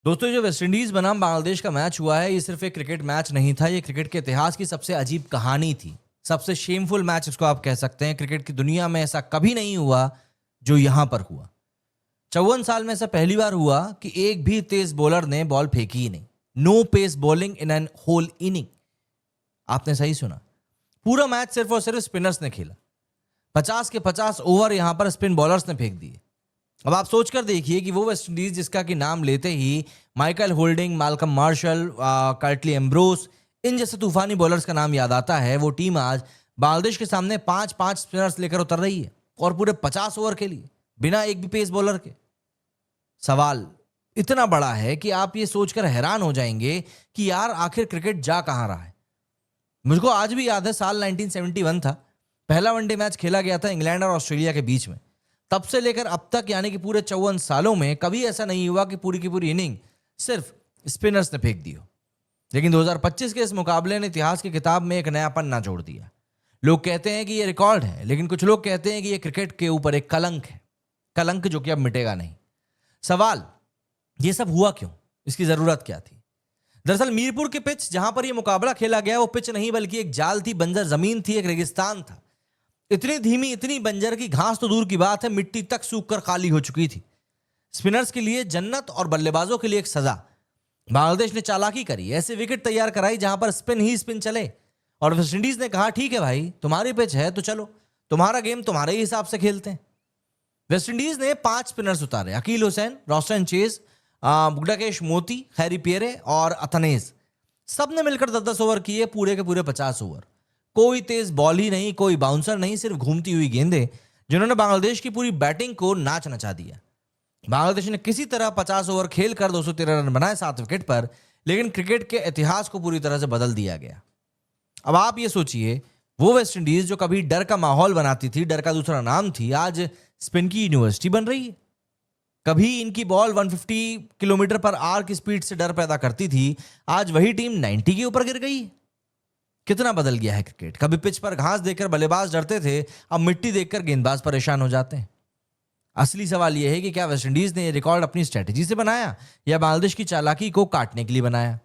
दोस्तों, जो वेस्टइंडीज बनाम बांग्लादेश का मैच हुआ है, ये सिर्फ एक क्रिकेट मैच नहीं था। ये क्रिकेट के इतिहास की सबसे अजीब कहानी थी। सबसे शेमफुल मैच इसको आप कह सकते हैं। क्रिकेट की दुनिया में ऐसा कभी नहीं हुआ जो यहां पर हुआ। 54 साल में ऐसा पहली बार हुआ कि एक भी तेज बॉलर ने बॉल फेंकी ही नहीं। No pace bowling in an whole inning. आपने सही सुना, पूरा मैच सिर्फ और सिर्फ स्पिनर्स ने खेला। 50 के 50 ओवर यहां पर स्पिन बॉलर्स ने फेंक दिए। अब आप सोचकर देखिए कि वो वेस्ट इंडीज जिसका कि नाम लेते ही Michael Holding, Malcolm Marshall, Curtly Ambrose, इन जैसे तूफानी बॉलर्स का नाम याद आता है, वो टीम आज बांग्लादेश के सामने 5-5 स्पिनर्स लेकर उतर रही है और पूरे 50 ओवर के लिए बिना एक भी पेस बॉलर के। सवाल इतना बड़ा है कि आप ये सोचकर हैरान हो जाएंगे कि यार आखिर क्रिकेट जा कहां रहा है। मुझको आज भी याद है, साल 1971 था। पहला वनडे मैच खेला गया था इंग्लैंड और ऑस्ट्रेलिया के बीच में। तब से लेकर अब तक यानी कि पूरे 54 सालों में कभी ऐसा नहीं हुआ कि पूरी की पूरी इनिंग सिर्फ स्पिनर्स ने फेंक दी हो। लेकिन 2025 के इस मुकाबले ने इतिहास की किताब में एक नया पन्ना जोड़ दिया। लोग कहते हैं कि ये रिकॉर्ड है, लेकिन कुछ लोग कहते हैं कि ये क्रिकेट के ऊपर एक कलंक है। कलंक जो कि अब मिटेगा नहीं। सवाल, ये सब हुआ क्यों? इसकी जरूरत क्या थी? दरअसल मीरपुर के पिच जहां पर यह मुकाबला खेला गया, वो पिच नहीं बल्कि एक जाल थी, बंजर जमीन थी, एक रेगिस्तान था। इतनी धीमी, इतनी बंजर की घास तो दूर की बात है, मिट्टी तक सूख कर खाली हो चुकी थी। स्पिनर्स के लिए जन्नत और बल्लेबाजों के लिए एक सजा। बांग्लादेश ने चालाकी करी, ऐसे विकेट तैयार कराई जहां पर स्पिन ही स्पिन चले। और वेस्टइंडीज ने कहा ठीक है भाई, तुम्हारी पिच है तो चलो, तुम्हारा गेम तुम्हारे ही हिसाब से खेलते हैं। वेस्टइंडीज ने 5 स्पिनर्स उतारे: अकील हुसैन, रोस्टन चेज, बुगडाकेश मोती, हैरी पियरे और अथनेज। सब ने मिलकर 10-10 ओवर किए, पूरे के पूरे 50 ओवर। कोई तेज बॉल ही नहीं, कोई बाउंसर नहीं, सिर्फ घूमती हुई गेंदें जिन्होंने बांग्लादेश की पूरी बैटिंग को नाच नचा दिया। बांग्लादेश ने किसी तरह 50 ओवर खेलकर 213 रन बनाए 7 विकेट पर, लेकिन क्रिकेट के इतिहास को पूरी तरह से बदल दिया गया। अब आप ये सोचिए, वो वेस्ट इंडीज जो कभी डर का माहौल बनाती थी, डर का दूसरा नाम थी, आज स्पिन की यूनिवर्सिटी बन रही है। कभी इनकी बॉल 150 किलोमीटर पर आवर की स्पीड से डर पैदा करती थी, आज वही टीम 90 के ऊपर गिर गई है। कितना बदल गया है क्रिकेट। कभी पिच पर घास देखकर बल्लेबाज डरते थे, अब मिट्टी देखकर गेंदबाज परेशान हो जाते हैं। असली सवाल यह है कि क्या वेस्टइंडीज ने यह रिकॉर्ड अपनी स्ट्रेटेजी से बनाया या बांग्लादेश की चालाकी को काटने के लिए बनाया?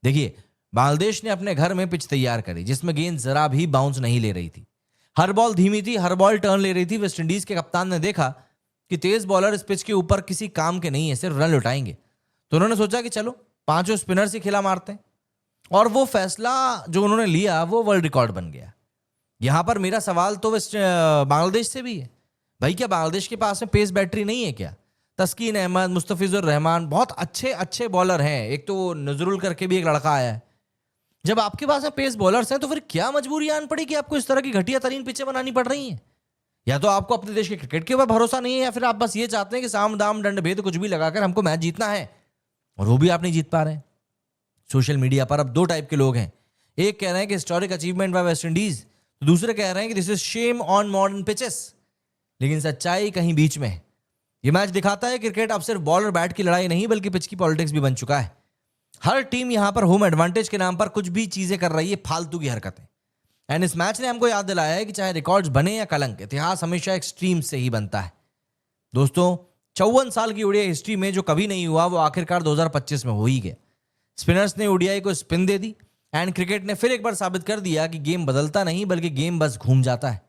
देखिए, बांग्लादेश ने अपने घर में पिच तैयार करी जिसमें गेंद जरा भी बाउंस नहीं ले रही थी। हर बॉल धीमी थी, हर बॉल टर्न ले रही थी। वेस्टइंडीज के कप्तान ने देखा कि तेज बॉलर इस पिच के ऊपर किसी काम के नहीं है, सिर्फ रन लुटाएंगे। तो उन्होंने सोचा कि चलो 5 स्पिनर से खिला मारते हैं। और वो फैसला जो उन्होंने लिया वो वर्ल्ड रिकॉर्ड बन गया। यहां पर मेरा सवाल तो बांग्लादेश से भी है। भाई, क्या बांग्लादेश के पास में पेस बैटरी नहीं है क्या? तस्कीन अहमद, मुस्तफिजुर रहमान बहुत अच्छे अच्छे बॉलर हैं। एक तो नजरुल करके भी एक लड़का आया है। जब आपके पास में पेस बॉलर्स हैं तो फिर क्या मजबूरी आन पड़ी कि आपको इस तरह की घटिया तरीन पिचें बनानी पड़ रही हैं? या तो आपको अपने देश के क्रिकेट के ऊपर भरोसा नहीं है, या फिर आप बस ये चाहते हैं कि साम दाम दंड भेद कुछ भी लगाकर हमको मैच जीतना है, और वो भी आप नहीं जीत पा रहे हैं। सोशल मीडिया पर अब 2 टाइप के लोग हैं। एक कह रहे हैं कि historic achievement by West Indies, तो दूसरे कह रहे हैं कि this is shame on modern pitches. लेकिन सच्चाई कहीं बीच में है। यह मैच दिखाता है क्रिकेट अब सिर्फ बॉल और बैट की लड़ाई नहीं, बल्कि पिच की पॉलिटिक्स भी बन चुका है। हर टीम यहां पर होम एडवांटेज के नाम पर कुछ भी चीजें कर रही है, फालतू की हरकतें। एंड इस मैच ने हमको याद दिलाया है कि चाहे रिकॉर्ड्स बने या कलंक, इतिहास हमेशा एक्सट्रीम से ही बनता है। दोस्तों, 54 साल की ओडीआई हिस्ट्री में जो कभी नहीं हुआ, वो आखिरकार 2025 में हो ही गया। स्पिनर्स ने ओडीआई को spin they the, and cricket ने फिर एक बार साबित कर दिया कि गेम बदलता नहीं, बल्कि गेम बस घूम जाता है।